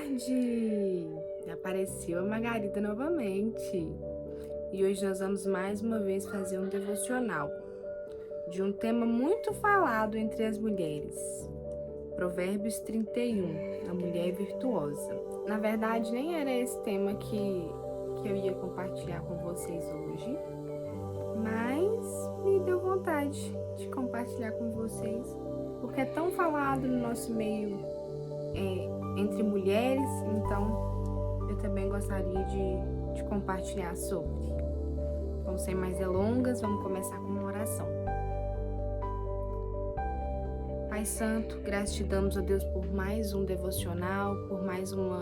tarde! Apareceu a Margarida novamente. E hoje nós vamos mais uma vez fazer um devocional de um tema muito falado entre as mulheres. Provérbios 31, a mulher virtuosa. Na verdade, nem era esse tema que eu ia compartilhar com vocês hoje, mas me deu vontade de compartilhar com vocês, porque é tão falado no nosso meio entre mulheres, então eu também gostaria de compartilhar sobre. Então, sem mais delongas, vamos começar com uma oração. Pai Santo, graças te damos a Deus por mais um devocional, por mais uma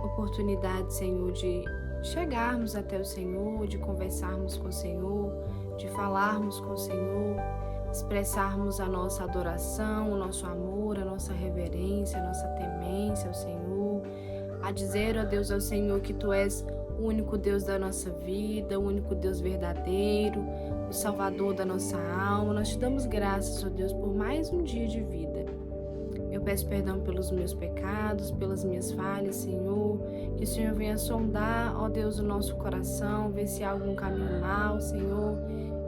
oportunidade, Senhor, de chegarmos até o Senhor, de conversarmos com o Senhor, de falarmos com o Senhor, expressarmos a nossa adoração, o nosso amor, a nossa reverência, a nossa temência ao Senhor, a dizer, ó Deus, ao Senhor que Tu és o único Deus da nossa vida, o único Deus verdadeiro, o Salvador da nossa alma. Nós te damos graças, ó Deus, por mais um dia de vida. Eu peço perdão pelos meus pecados, pelas minhas falhas, Senhor, que o Senhor venha sondar, ó Deus, o nosso coração, ver se há algum caminho mau, Senhor,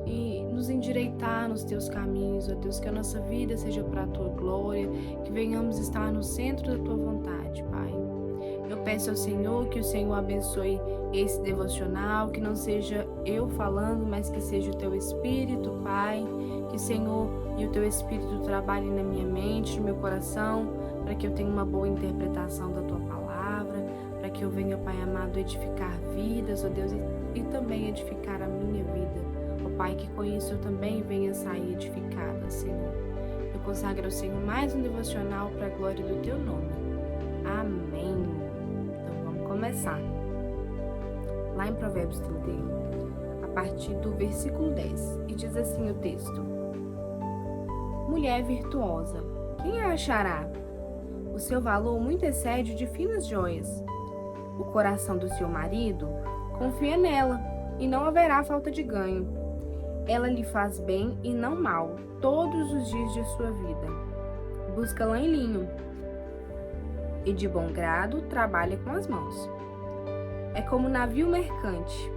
e nos endireitar nos Teus caminhos, ó Deus, que a nossa vida seja para a Tua glória, que venhamos estar no centro da Tua vontade, Pai. Eu peço ao Senhor que o Senhor abençoe esse devocional, que não seja eu falando, mas que seja o Teu Espírito, Pai, que o Senhor e o Teu Espírito trabalhem na minha mente, no meu coração, para que eu tenha uma boa interpretação da Tua palavra, para que eu venha, Pai amado, edificar vidas, ó Deus, e também edificar a minha vida. Ó Pai, que com isso eu também venha sair edificada, Senhor. Eu consagro ao Senhor mais um devocional para a glória do Teu nome. Amém. Então vamos começar. Lá em Provérbios 31, a partir do versículo 10, e diz assim o texto: Mulher virtuosa, quem a achará? O seu valor muito excede o de finas joias. O coração do seu marido confia nela, e não haverá falta de ganho. Ela lhe faz bem e não mal, todos os dias de sua vida. Busca lã e linho, e de bom grado trabalha com as mãos. É como navio mercante,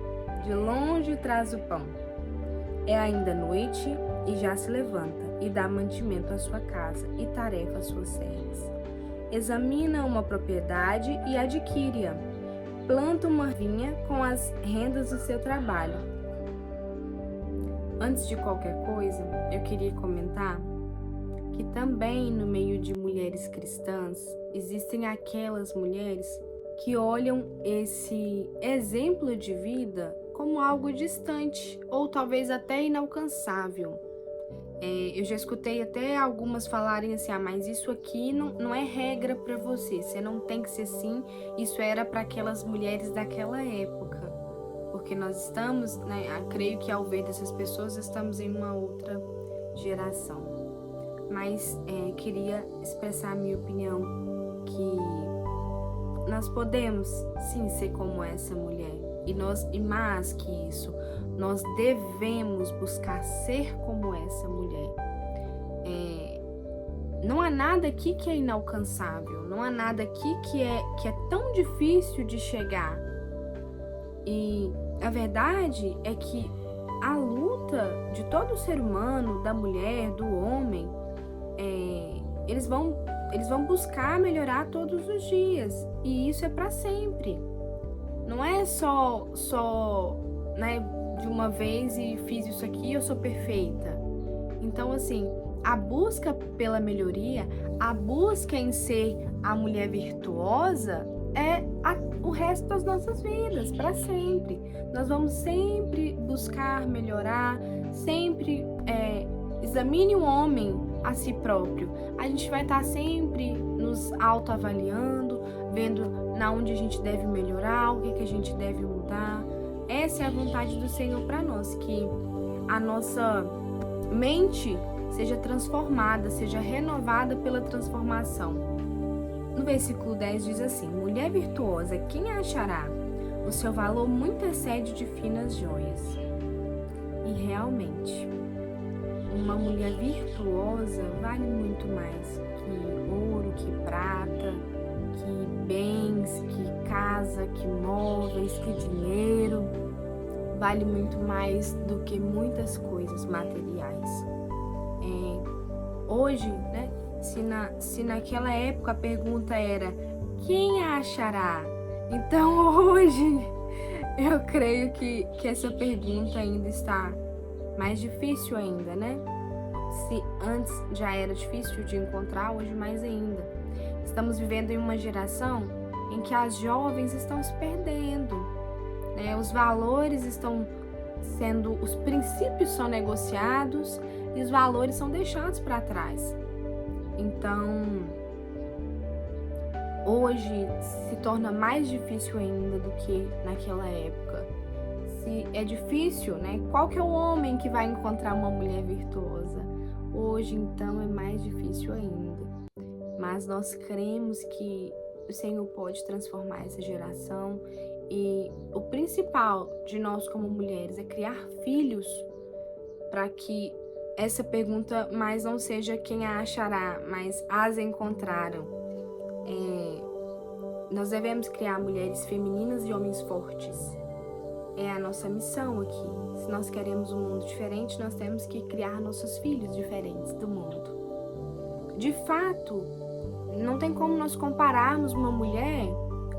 de longe traz o pão. É ainda noite e já se levanta, e dá mantimento à sua casa e tarefa às suas servas. Examina uma propriedade e adquire-a. Planta uma vinha com as rendas do seu trabalho. Antes de qualquer coisa, eu queria comentar que também no meio de mulheres cristãs existem aquelas mulheres que olham esse exemplo de vida como algo distante ou talvez até inalcançável. Eu já escutei até algumas falarem assim, mas isso aqui não é regra para você não tem que ser assim, isso era para aquelas mulheres daquela época. Porque nós estamos, creio que ao ver dessas pessoas, estamos em uma outra geração. Mas queria expressar a minha opinião que nós podemos sim ser como essa mulher. E mais que isso, nós devemos buscar ser como essa mulher. Não há nada aqui que é inalcançável, não há nada aqui que é tão difícil de chegar. E a verdade é que a luta de todo ser humano, da mulher, do homem, eles vão buscar melhorar todos os dias. E isso é para sempre. Não é só de uma vez e fiz isso aqui, eu sou perfeita. Então, assim, a busca pela melhoria, a busca em ser a mulher virtuosa é o resto das nossas vidas, para sempre. Nós vamos sempre buscar melhorar, sempre examine o homem a si próprio. A gente vai estar sempre nos autoavaliando, vendo na onde a gente deve melhorar, o que a gente deve mudar. Essa é a vontade do Senhor para nós, que a nossa mente seja transformada, seja renovada pela transformação. No versículo 10 diz assim: Mulher virtuosa, quem a achará? O seu valor muito excede de finas joias. E realmente, uma mulher virtuosa vale muito mais que ouro, que prata, que bens, casa, que móveis, que dinheiro. Vale muito mais do que muitas coisas materiais. Hoje, né, se naquela época a pergunta era quem a achará? Então hoje eu creio que essa pergunta ainda está mais difícil ainda, né? Se antes já era difícil de encontrar, hoje mais ainda. Estamos vivendo em uma geração em que as jovens estão se perdendo, né? Os valores estão sendo, os princípios são negociados e os valores são deixados para trás. Então, hoje se torna mais difícil ainda do que naquela época. Se é difícil, né? Qual que é o homem que vai encontrar uma mulher virtuosa? Hoje, então, é mais difícil ainda. Mas nós cremos que o Senhor pode transformar essa geração e o principal de nós como mulheres é criar filhos para que essa pergunta mais não seja quem a achará, mas as encontraram. Nós devemos criar mulheres femininas e homens fortes. É a nossa missão aqui. Se nós queremos um mundo diferente, nós temos que criar nossos filhos diferentes do mundo. De fato, não tem como nós compararmos uma mulher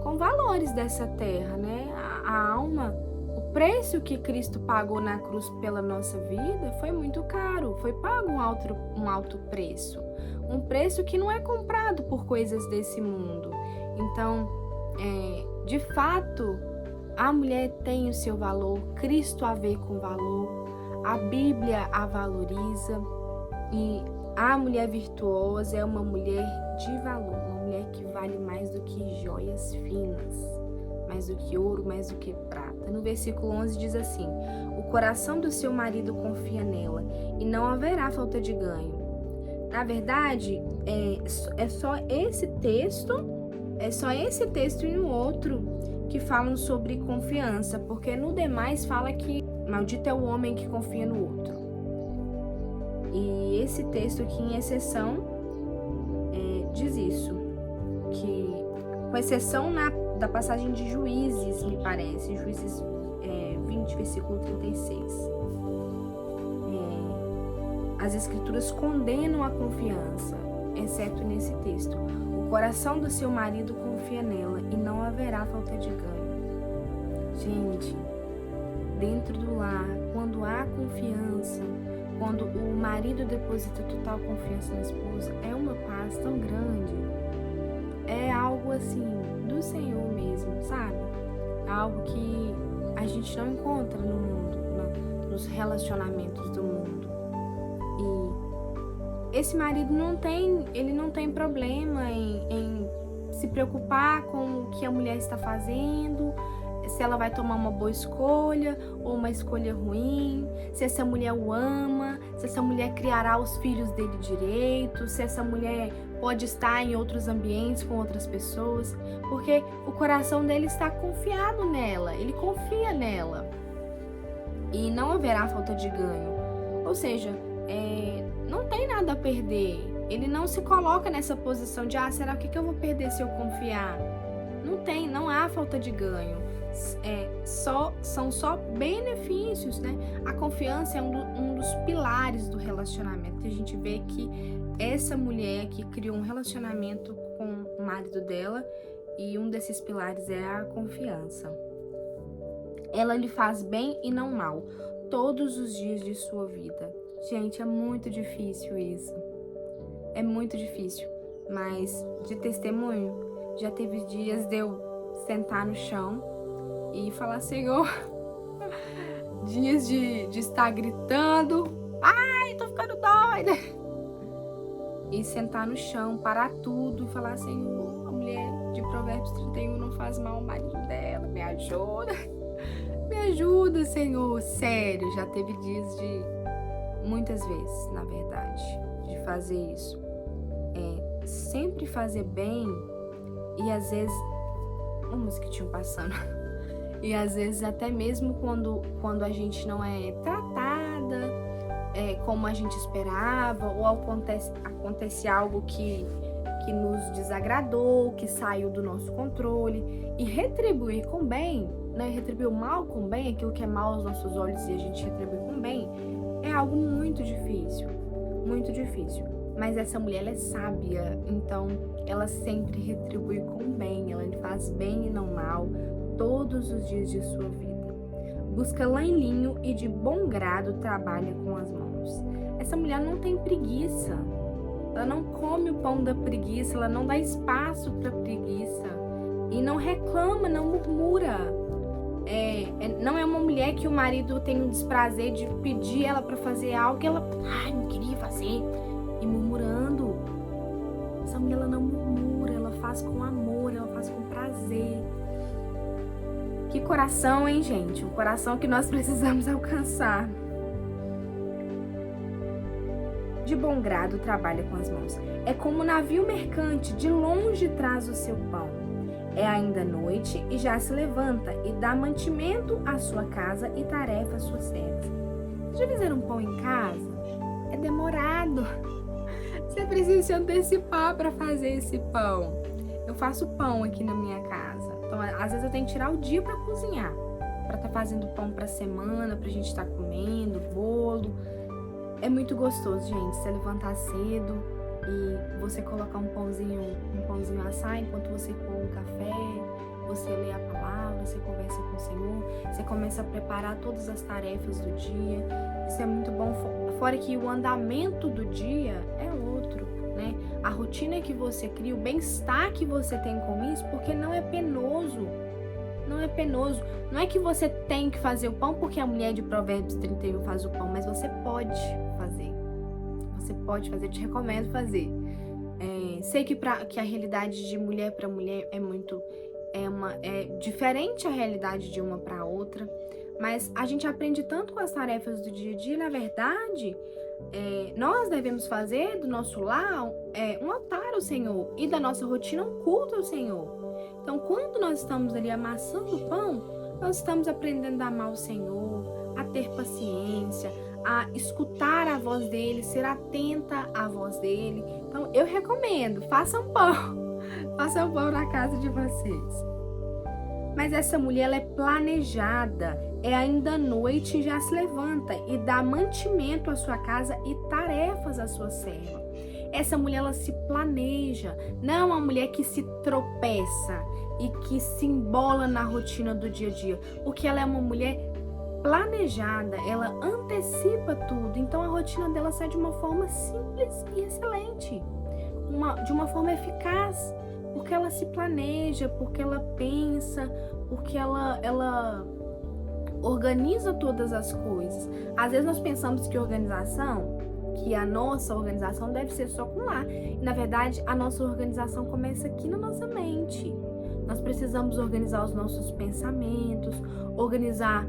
com valores dessa terra, né? A alma, o preço que Cristo pagou na cruz pela nossa vida foi muito caro, foi pago um alto preço. Um preço que não é comprado por coisas desse mundo. Então, de fato, a mulher tem o seu valor, Cristo a vê com valor, a Bíblia a valoriza e a mulher virtuosa é uma mulher de valor, uma mulher que vale mais do que joias finas, mais do que ouro, mais do que prata. No versículo 11 diz assim: o coração do seu marido confia nela e não haverá falta de ganho. Na verdade, é só esse texto e no outro que falam sobre confiança, porque no demais fala que maldito é o homem que confia no outro. E esse texto aqui, em exceção, diz isso, que com exceção da passagem de Juízes, me parece, Juízes 20, versículo 36. As escrituras condenam a confiança, exceto nesse texto. O coração do seu marido confia nela e não haverá falta de ganho. Gente, dentro do lar, quando há confiança, quando o marido deposita total confiança na esposa, é uma paz tão grande. É algo assim, do Senhor mesmo, sabe? Algo que a gente não encontra no mundo, nos relacionamentos do mundo. E esse marido não tem problema em se preocupar com o que a mulher está fazendo, se ela vai tomar uma boa escolha ou uma escolha ruim, se essa mulher o ama, se essa mulher criará os filhos dele direito, se essa mulher pode estar em outros ambientes com outras pessoas, porque o coração dele está confiado nela, ele confia nela. E não haverá falta de ganho. Ou seja, não tem nada a perder. Ele não se coloca nessa posição de, será que eu vou perder se eu confiar? Não há falta de ganho. São só benefícios, né? A confiança é um dos pilares do relacionamento. A gente vê que essa mulher que criou um relacionamento com o marido dela e um desses pilares é a confiança. Ela lhe faz bem e não mal todos os dias de sua vida. Gente, é muito difícil isso. É muito difícil. Mas de testemunho, já teve dias de eu sentar no chão e falar, Senhor, dias de estar gritando, ai, tô ficando doida. E sentar no chão, parar tudo e falar, Senhor, a mulher de Provérbios 31 não faz mal ao marido dela, me ajuda. Me ajuda, Senhor. Sério, já teve dias muitas vezes, na verdade, de fazer isso. Sempre fazer bem e às vezes, uma mosquitinho passando, e às vezes até mesmo quando a gente não é tratada como a gente esperava, ou acontece algo que que nos desagradou, que saiu do nosso controle, e retribuir com bem, né, retribuir o mal com bem, aquilo que é mal aos nossos olhos e a gente retribui com bem, é algo muito difícil, muito difícil. Mas essa mulher, ela é sábia, então ela sempre retribui com bem, ela faz bem e não mal todos os dias de sua vida. Busca lã e linho e de bom grado trabalha com as mãos. Essa mulher não tem preguiça, ela não come o pão da preguiça, ela não dá espaço para preguiça e não reclama, não murmura. Não é uma mulher que o marido tem o desprazer de pedir ela para fazer algo que ela não queria fazer e murmurando. Essa mulher, ela não murmura, ela faz com amor, ela faz com prazer. Que coração, hein, gente? Um coração que nós precisamos alcançar. De bom grado trabalha com as mãos. É como um navio mercante, de longe traz o seu pão. É ainda noite e já se levanta e dá mantimento à sua casa e tarefa às suas servas. Vocês já fizeram pão em casa? É demorado. Você precisa se antecipar para fazer esse pão. Eu faço pão aqui na minha casa. Então, às vezes eu tenho que tirar o dia para cozinhar, para estar fazendo pão para semana, para a gente estar comendo, bolo. É muito gostoso, gente, você levantar cedo e você colocar um pãozinho assar enquanto você põe um café, você lê a palavra, você conversa com o Senhor, você começa a preparar todas as tarefas do dia. Isso é muito bom, fora que o andamento do dia é outro, né? A rotina que você cria, o bem-estar que você tem com isso, porque não é penoso. Não é penoso. Não é que você tem que fazer o pão porque a mulher de Provérbios 31 faz o pão, mas você pode fazer. Você pode fazer, eu te recomendo fazer. Sei que a realidade de mulher para mulher é diferente a realidade de uma para outra, mas a gente aprende tanto com as tarefas do dia a dia. Na verdade, nós devemos fazer do nosso lar um altar ao Senhor e da nossa rotina um culto ao Senhor. Então, quando nós estamos ali amassando o pão, nós estamos aprendendo a amar o Senhor, a ter paciência, a escutar a voz dele, ser atenta à voz dele. Então, eu recomendo, façam pão. Façam pão na casa de vocês. Mas essa mulher, ela é planejada, é ainda noite e já se levanta e dá mantimento à sua casa e tarefas à sua serva. Essa mulher, ela se planeja, não é uma mulher que se tropeça e que se embola na rotina do dia a dia, porque ela é uma mulher planejada, ela antecipa tudo, então a rotina dela sai de uma forma simples e excelente, de uma forma eficaz, porque ela se planeja, porque ela pensa, porque ela organiza todas as coisas. Às vezes nós pensamos que a nossa organização deve ser só com lá. E, na verdade, a nossa organização começa aqui na nossa mente. Nós precisamos organizar os nossos pensamentos, organizar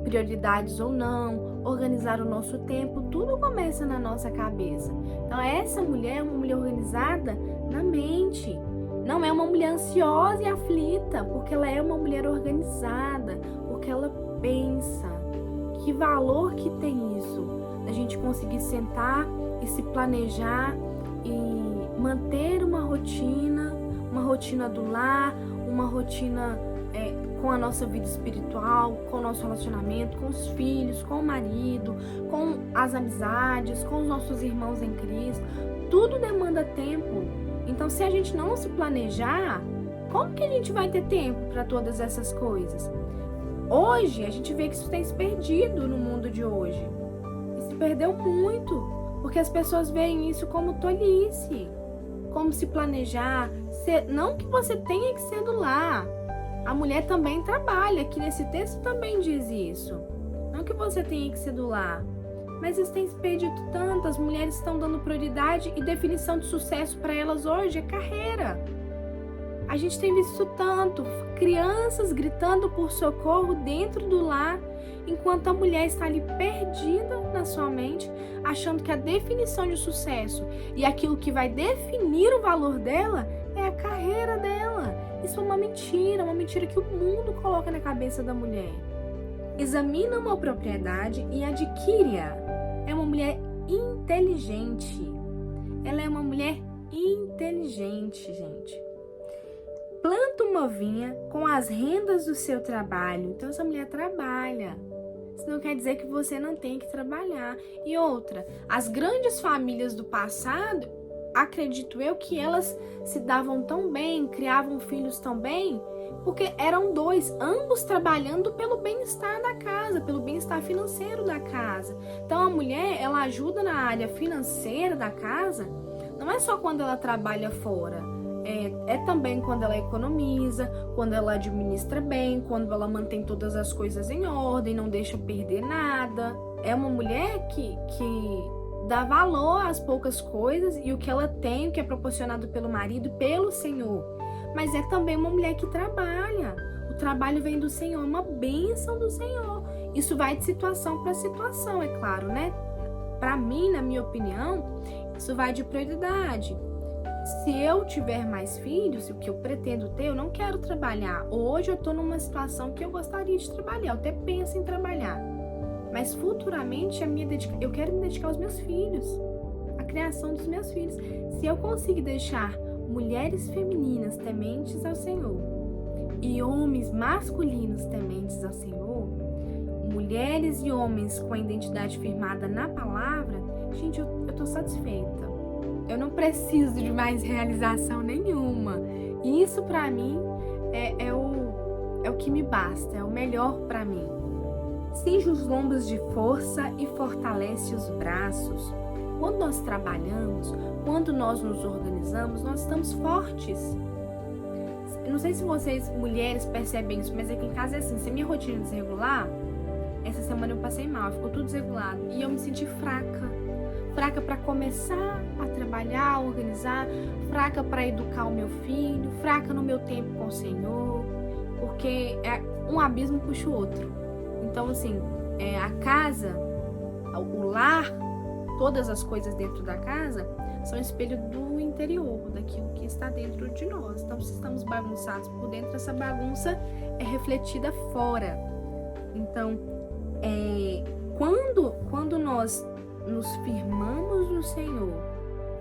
prioridades ou não, organizar o nosso tempo. Tudo começa na nossa cabeça. Então, essa mulher é uma mulher organizada na mente. Não é uma mulher ansiosa e aflita, porque ela é uma mulher organizada, porque ela pensa. Que valor que tem isso? A gente conseguir sentar e se planejar e manter uma rotina do lar, uma rotina com a nossa vida espiritual, com o nosso relacionamento, com os filhos, com o marido, com as amizades, com os nossos irmãos em Cristo. Tudo demanda tempo. Então, se a gente não se planejar, como que a gente vai ter tempo para todas essas coisas? Hoje, a gente vê que isso tem se perdido no mundo de hoje. Perdeu muito, porque as pessoas veem isso como tolice, como se planejar, não que você tenha que ser do lar, a mulher também trabalha, aqui nesse texto também diz isso, não que você tenha que ser do lar, mas isso tem se perdido tanto, as mulheres estão dando prioridade e definição de sucesso para elas hoje é carreira. A gente tem visto tanto, crianças gritando por socorro dentro do lar, enquanto a mulher está ali perdida na sua mente, achando que a definição de sucesso e aquilo que vai definir o valor dela é a carreira dela. Isso é uma mentira que o mundo coloca na cabeça da mulher. Examina uma propriedade e adquire-a. É uma mulher inteligente. Ela é uma mulher inteligente, gente. Planta uma vinha com as rendas do seu trabalho. Então, essa mulher trabalha. Isso não quer dizer que você não tem que trabalhar. E outra, as grandes famílias do passado, acredito eu que elas se davam tão bem, criavam filhos tão bem, porque eram dois, ambos trabalhando pelo bem-estar da casa, pelo bem-estar financeiro da casa. Então, a mulher, ela ajuda na área financeira da casa, não é só quando ela trabalha fora. É também quando ela economiza, quando ela administra bem, quando ela mantém todas as coisas em ordem, não deixa perder nada. É uma mulher que dá valor às poucas coisas e o que ela tem, o que é proporcionado pelo marido, pelo Senhor. Mas é também uma mulher que trabalha. O trabalho vem do Senhor, uma bênção do Senhor. Isso vai de situação para situação, é claro, né? Para mim, na minha opinião, isso vai de prioridade. Se eu tiver mais filhos, o que eu pretendo ter, eu não quero trabalhar. Hoje eu estou numa situação que eu gostaria de trabalhar, eu até penso em trabalhar. Mas futuramente eu quero me dedicar aos meus filhos, à criação dos meus filhos. Se eu conseguir deixar mulheres femininas tementes ao Senhor e homens masculinos tementes ao Senhor, mulheres e homens com a identidade firmada na palavra, gente, eu estou satisfeita. Eu não preciso de mais realização nenhuma. E isso para mim é o que me basta, é o melhor para mim. Cinge os lombos de força e fortalece os braços. Quando nós trabalhamos, quando nós nos organizamos, nós estamos fortes. Eu não sei se vocês, mulheres, percebem isso, mas aqui em casa é assim, se minha rotina é desregular, essa semana eu passei mal, ficou tudo desregulado. E eu me senti fraca. Fraca para começar a trabalhar, a organizar, fraca para educar o meu filho, fraca no meu tempo com o Senhor, porque um abismo puxa o outro. Então, assim, a casa, o lar, todas as coisas dentro da casa são espelho do interior, daquilo que está dentro de nós. Então, se estamos bagunçados por dentro, essa bagunça é refletida fora. Então, quando nós nos firmamos no Senhor,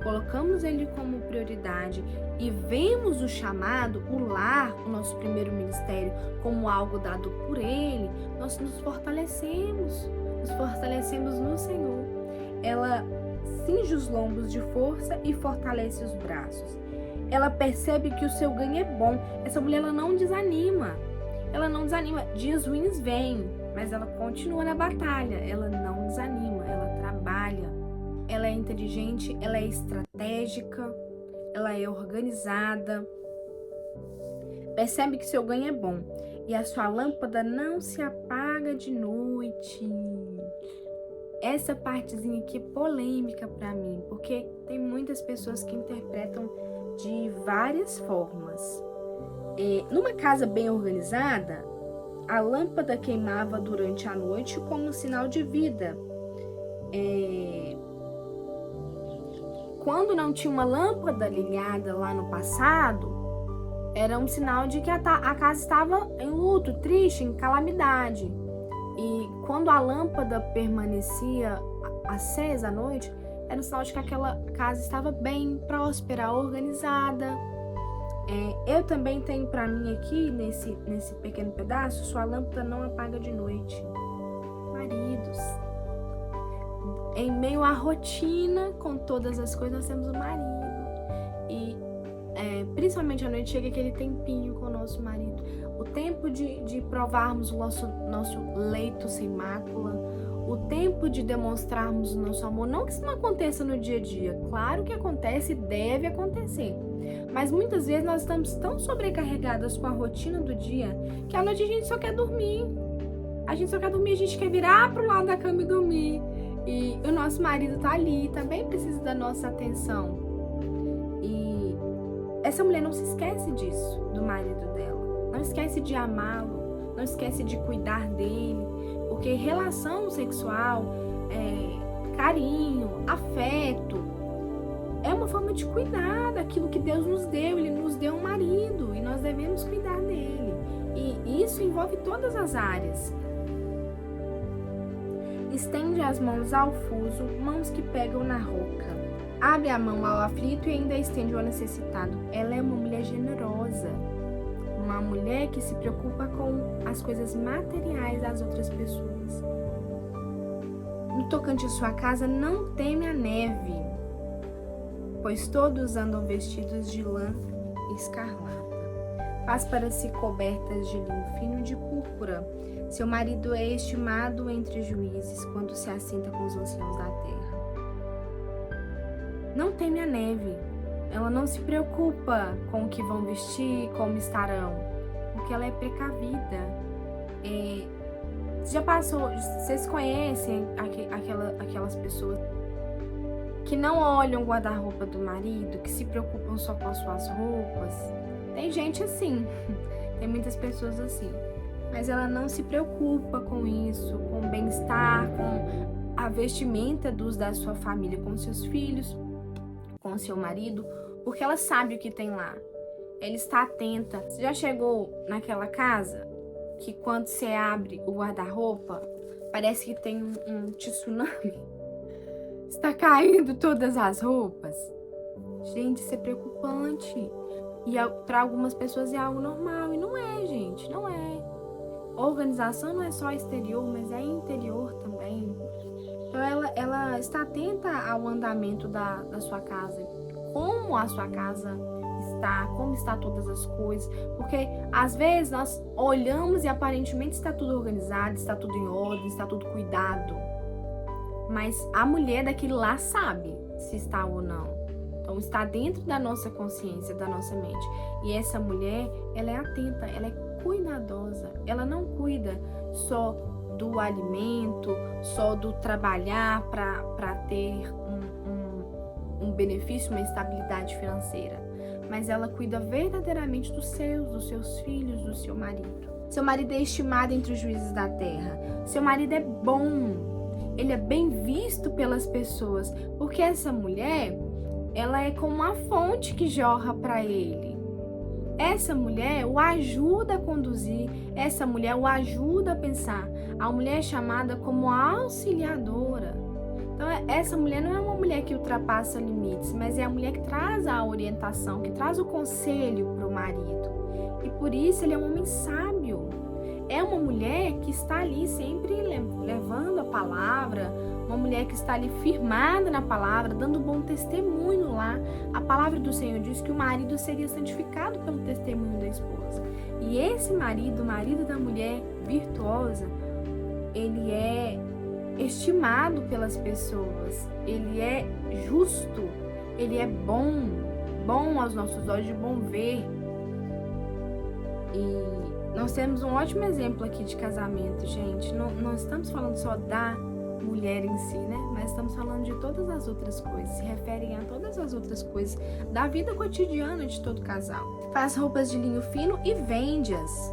colocamos Ele como prioridade e vemos o chamado, o lar, o nosso primeiro ministério, como algo dado por Ele, nós nos fortalecemos no Senhor. Ela cinge os lombos de força e fortalece os braços. Ela percebe que o seu ganho é bom. Essa mulher, ela não desanima. Dias ruins vêm, mas ela continua na batalha. Ela não desanima, ela trabalha. Ela é inteligente, ela é estratégica, ela é organizada. Percebe que seu ganho é bom e a sua lâmpada não se apaga de noite. Essa partezinha aqui é polêmica para mim, porque tem muitas pessoas que interpretam de várias formas. Numa casa bem organizada, a lâmpada queimava durante a noite como sinal de vida. Quando não tinha uma lâmpada ligada lá no passado, era um sinal de que a casa estava em luto, triste, em calamidade. E quando a lâmpada permanecia acesa à noite, era um sinal de que aquela casa estava bem, próspera, organizada. Eu também tenho para mim aqui, nesse pequeno pedaço, sua lâmpada não apaga de noite. Maridos, em meio à rotina, com todas as coisas, nós temos o marido. E principalmente à noite chega aquele tempinho com o nosso marido. O tempo de provarmos o nosso leito sem mácula. O tempo de demonstrarmos o nosso amor. Não que isso não aconteça no dia a dia. Claro que acontece e deve acontecer. Mas muitas vezes nós estamos tão sobrecarregadas com a rotina do dia que à noite a gente só quer dormir. A gente quer virar pro lado da cama e dormir. E o nosso marido tá ali, também precisa da nossa atenção. E essa mulher não se esquece disso, do marido dela. Não esquece de amá-lo, não esquece de cuidar dele. Porque relação sexual, carinho, afeto, é uma forma de cuidar daquilo que Deus nos deu. Ele nos deu um marido e nós devemos cuidar dele. E isso envolve todas as áreas. Estende as mãos ao fuso, mãos que pegam na roca. abre a mão ao aflito e ainda estende ao necessitado. Ela é uma mulher generosa, uma mulher que se preocupa com as coisas materiais das outras pessoas. No tocante à sua casa, não teme a neve, pois todos andam vestidos de lã escarlata. Faz para si cobertas de linho fino de púrpura. Seu marido é estimado entre juízes quando se assenta com os anciãos da terra. Não teme a neve. Ela não se preocupa com o que vão vestir, como estarão, porque ela é precavida. Já passou, vocês conhecem aquelas pessoas que não olham o guarda-roupa do marido, que se preocupam só com as suas roupas? Tem gente assim, tem muitas pessoas assim, mas ela não se preocupa com isso, com o bem-estar, com a vestimenta da sua família, com seus filhos, com seu marido, porque ela sabe o que tem lá. Ela está atenta. Você já chegou naquela casa que quando você abre o guarda-roupa, parece que tem um tsunami? Está caindo todas as roupas? Gente, isso é preocupante. E para algumas pessoas é algo normal. E não é, gente, não é. Organização não é só exterior, mas é interior também. Então ela está atenta ao andamento da sua casa. Como a sua casa está, como está todas as coisas. Porque às vezes nós olhamos e aparentemente está tudo organizado, está tudo em ordem, está tudo cuidado. Mas a mulher daquele lá sabe se está ou não. Então está dentro da nossa consciência, da nossa mente. E essa mulher, ela é atenta, ela é cuidadosa. Ela não cuida só do alimento, só do trabalhar para ter um benefício, uma estabilidade financeira. Mas ela cuida verdadeiramente dos seus filhos, do seu marido. Seu marido é estimado entre os juízes da terra. Seu marido é bom. Ele é bem visto pelas pessoas, porque essa mulher, ela é como uma fonte que jorra para ele. Essa mulher o ajuda a conduzir, essa mulher o ajuda a pensar. A mulher é chamada como auxiliadora. Então, essa mulher não é uma mulher que ultrapassa limites, mas é a mulher que traz a orientação, que traz o conselho para o marido. E por isso ele é um homem sábio. É uma mulher que está ali sempre levando a palavra, uma mulher que está ali firmada na palavra, dando bom testemunho lá. A palavra do Senhor diz que o marido seria santificado pelo testemunho da esposa. E esse marido, o marido da mulher virtuosa, ele é estimado pelas pessoas, ele é justo, ele é bom aos nossos olhos, de bom ver. E nós temos um ótimo exemplo aqui de casamento, gente. Não estamos falando só da mulher em si, né? Mas estamos falando de todas as outras coisas. Se referem a todas as outras coisas da vida cotidiana de todo casal. Faz roupas de linho fino e vende-as.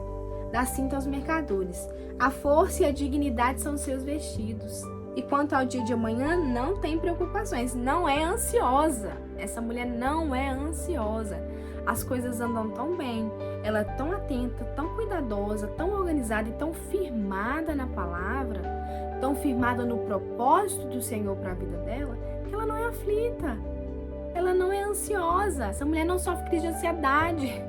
Dá cinta aos mercadores. A força e a dignidade são seus vestidos. E quanto ao dia de amanhã, não tem preocupações. Não é ansiosa. Essa mulher não é ansiosa. As coisas andam tão bem, ela é tão atenta, tão cuidadosa, tão organizada e tão firmada na palavra, tão firmada no propósito do Senhor para a vida dela, que ela não é aflita, ela não é ansiosa. Essa mulher não sofre crise de ansiedade.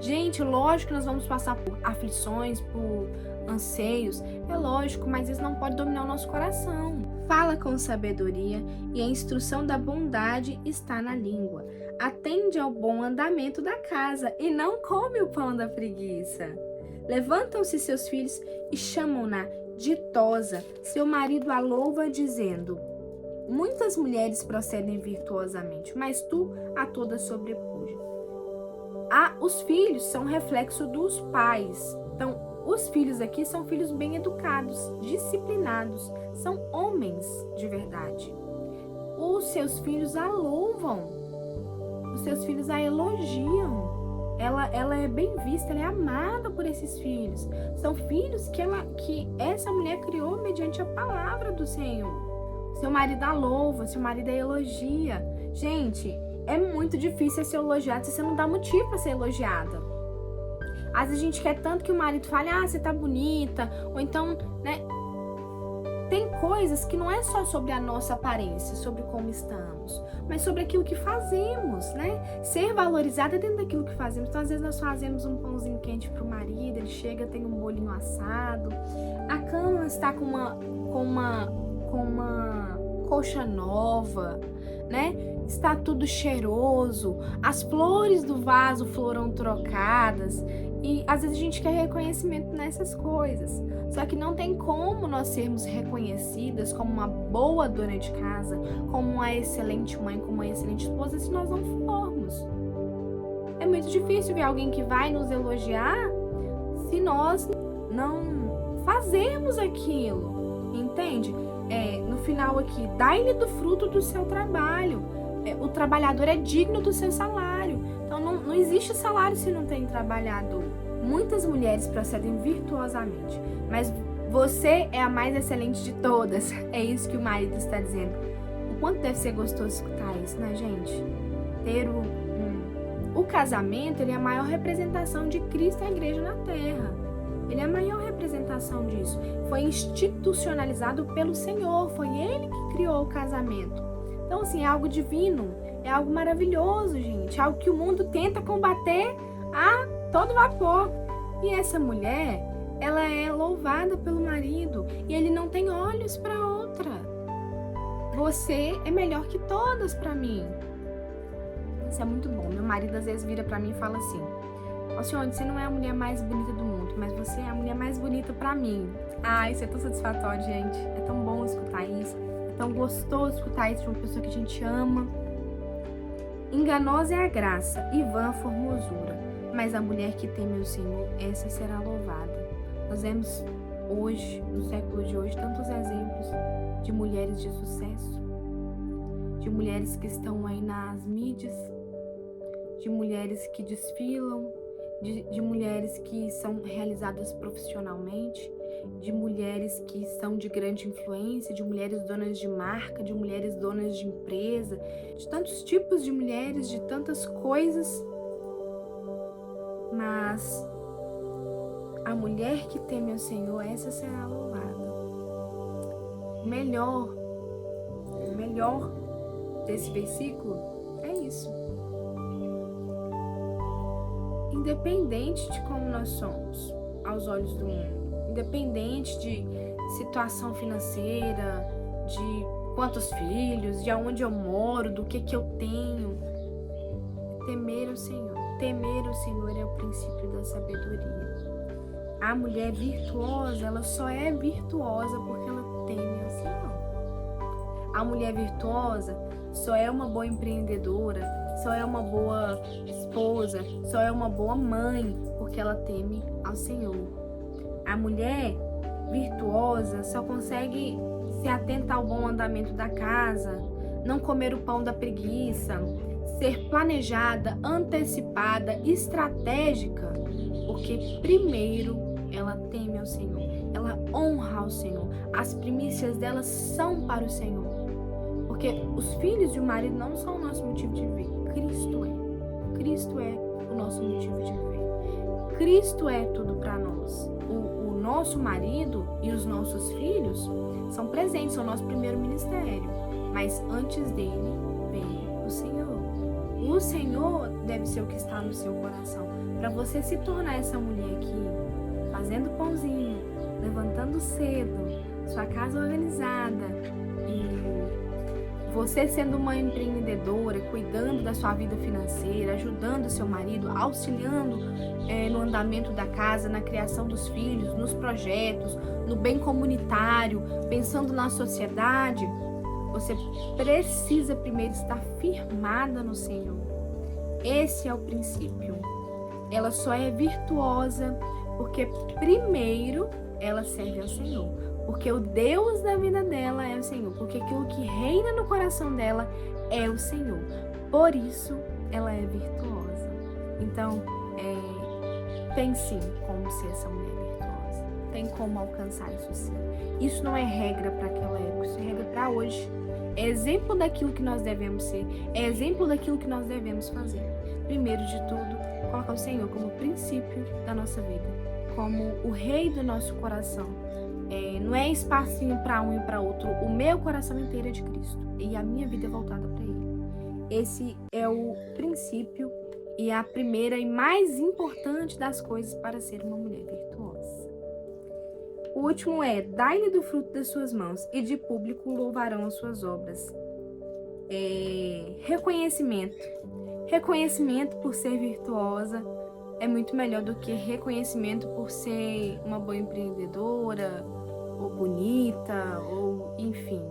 Gente, lógico que nós vamos passar por aflições, por anseios, é lógico, mas isso não pode dominar o nosso coração. Fala com sabedoria e a instrução da bondade está na língua. Atende ao bom andamento da casa e não come o pão da preguiça. Levantam-se seus filhos e chamam-na ditosa. Seu marido a louva dizendo: muitas mulheres procedem virtuosamente, mas tu a todas sobrepuja. Os filhos são reflexo dos pais. Então, os filhos aqui são filhos bem educados, disciplinados, são homens de verdade. Os seus filhos a louvam, os seus filhos a elogiam. Ela é bem vista, ela é amada por esses filhos. São filhos que essa mulher criou mediante a palavra do Senhor. Seu marido a louva, seu marido a elogia. Gente, é muito difícil ser elogiado se você não dá motivo para ser elogiada. Às vezes a gente quer tanto que o marido fale: ah, você tá bonita, ou então, né? tem coisas que não é só sobre a nossa aparência, sobre como estamos, mas sobre aquilo que fazemos, né? Ser valorizada dentro daquilo que fazemos. Então, às vezes, nós fazemos um pãozinho quente pro marido, ele chega, tem um bolinho assado, a cama está com uma colcha nova, né? Está tudo cheiroso, as flores do vaso foram trocadas e às vezes a gente quer reconhecimento nessas coisas. Só que não tem como nós sermos reconhecidas como uma boa dona de casa, como uma excelente mãe, como uma excelente esposa, se nós não formos. É muito difícil ver alguém que vai nos elogiar se nós não fazermos aquilo, entende? No final aqui, dai-lhe do fruto do seu trabalho. O trabalhador é digno do seu salário. Então não existe salário se não tem trabalhador. Muitas mulheres procedem virtuosamente, mas você é a mais excelente de todas. É isso que o marido está dizendo. O quanto deve ser gostoso escutar isso, né, gente? Ter o casamento, ele é a maior representação de Cristo à igreja na terra. Ele é a maior representação disso. Foi institucionalizado pelo Senhor. Foi Ele que criou o casamento. Então, assim, é algo divino. É algo maravilhoso, gente. É algo que o mundo tenta combater a todo vapor. E essa mulher, ela é louvada pelo marido. E ele não tem olhos para outra. Você é melhor que todas para mim. Isso é muito bom. Meu marido às vezes vira para mim e fala assim: Alcione, você não é a mulher mais bonita do mundo, mas você é a mulher mais bonita pra mim. Isso é tão satisfatório, gente. É tão bom escutar isso. É tão gostoso escutar isso de uma pessoa que a gente ama. Enganosa é a graça e vã a formosura, mas a mulher que teme o Senhor, essa será louvada. Nós vemos hoje, no século de hoje, tantos exemplos de mulheres de sucesso, de mulheres que estão aí nas mídias, de mulheres que desfilam, de mulheres que são realizadas profissionalmente, de mulheres que são de grande influência, de mulheres donas de marca, de mulheres donas de empresa, de tantos tipos de mulheres, de tantas coisas. Mas a mulher que teme ao Senhor, essa será louvada. O melhor desse versículo é isso. Independente de como nós somos aos olhos do mundo, independente de situação financeira, de quantos filhos, de aonde eu moro, do que eu tenho, temer o Senhor. Temer o Senhor é o princípio da sabedoria. A mulher virtuosa, ela só é virtuosa porque ela teme ao Senhor. A mulher virtuosa só é uma boa empreendedora, só é uma boa esposa, só é uma boa mãe, porque ela teme ao Senhor. A mulher virtuosa só consegue se atentar ao bom andamento da casa, não comer o pão da preguiça, ser planejada, antecipada, estratégica, porque primeiro ela teme ao Senhor, ela honra ao Senhor, as primícias dela são para o Senhor. Porque os filhos e o marido não são o nosso motivo de viver. Cristo é. Cristo é o nosso motivo de viver. Cristo é tudo para nós. O nosso marido e os nossos filhos são presentes, são o nosso primeiro ministério. Mas antes dele vem o Senhor. O Senhor deve ser o que está no seu coração. Para você se tornar essa mulher aqui, fazendo pãozinho, levantando cedo, sua casa organizada e você sendo uma empreendedora, cuidando da sua vida financeira, ajudando o seu marido, auxiliando no andamento da casa, na criação dos filhos, nos projetos, no bem comunitário, pensando na sociedade, você precisa primeiro estar firmada no Senhor. Esse é o princípio. Ela só é virtuosa porque primeiro ela serve ao Senhor. Porque o Deus da vida dela é o Senhor. Porque aquilo que reina no coração dela é o Senhor. Por isso, ela é virtuosa. Então, tem sim como ser essa mulher virtuosa. Tem como alcançar isso sim. Isso não é regra para aquela época. Isso é regra para hoje. É exemplo daquilo que nós devemos ser. É exemplo daquilo que nós devemos fazer. Primeiro de tudo, colocar o Senhor como princípio da nossa vida. Como o rei do nosso coração. Não é espacinho para um e para outro. O meu coração inteiro é de Cristo e a minha vida é voltada para Ele. Esse é o princípio e a primeira e mais importante das coisas para ser uma mulher virtuosa. O último é: dai-lhe do fruto das suas mãos e de público louvarão as suas obras. Reconhecimento. Reconhecimento por ser virtuosa é muito melhor do que reconhecimento por ser uma boa empreendedora, ou bonita, ou enfim.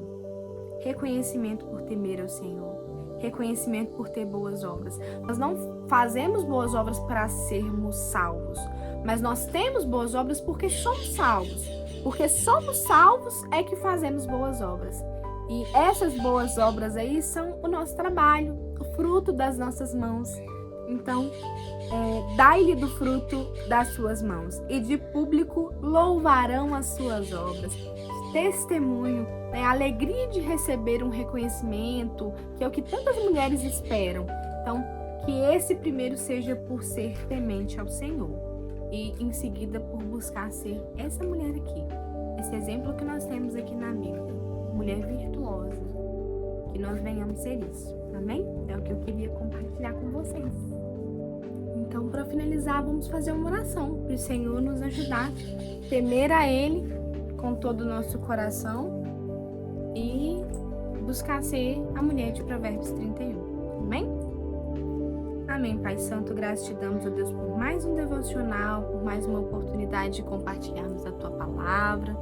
Reconhecimento por temer ao Senhor. Reconhecimento por ter boas obras. Nós não fazemos boas obras para sermos salvos, mas nós temos boas obras porque somos salvos. Porque somos salvos é que fazemos boas obras. E essas boas obras aí são o nosso trabalho, o fruto das nossas mãos. Então, dai-lhe do fruto das suas mãos, e de público louvarão as suas obras. Testemunho, a alegria de receber um reconhecimento, que é o que tantas mulheres esperam. Então, que esse primeiro seja por ser temente ao Senhor, e em seguida por buscar ser essa mulher aqui, esse exemplo que nós temos aqui na Bíblia, mulher virtuosa, que nós venhamos ser isso, amém? É o que eu queria compartilhar com vocês. Então, para finalizar, vamos fazer uma oração para o Senhor nos ajudar a temer a Ele com todo o nosso coração e buscar ser a mulher de Provérbios 31. Amém? Amém, Pai Santo. Graças te damos, ó Deus, por mais um devocional, por mais uma oportunidade de compartilharmos a Tua palavra.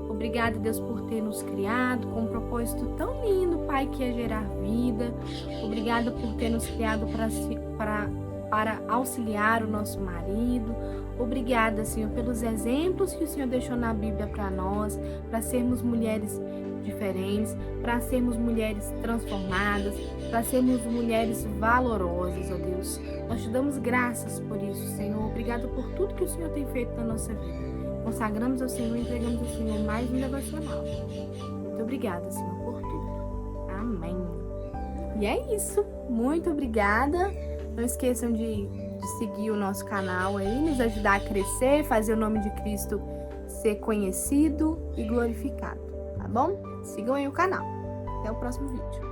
Obrigada, Deus, por ter nos criado com um propósito tão lindo, Pai, que é gerar vida. Obrigada por ter nos criado para auxiliar o nosso marido. Obrigada, Senhor, pelos exemplos que o Senhor deixou na Bíblia para nós, para sermos mulheres diferentes, para sermos mulheres transformadas, para sermos mulheres valorosas, ó Deus. Nós te damos graças por isso, Senhor. Obrigada por tudo que o Senhor tem feito na nossa vida. Consagramos ao Senhor e entregamos ao Senhor mais um devocional. Muito obrigada, Senhor, por tudo. Amém. E é isso. Muito obrigada. Não esqueçam de seguir o nosso canal aí, nos ajudar a crescer, fazer o nome de Cristo ser conhecido e glorificado, tá bom? Sigam aí o canal. Até o próximo vídeo.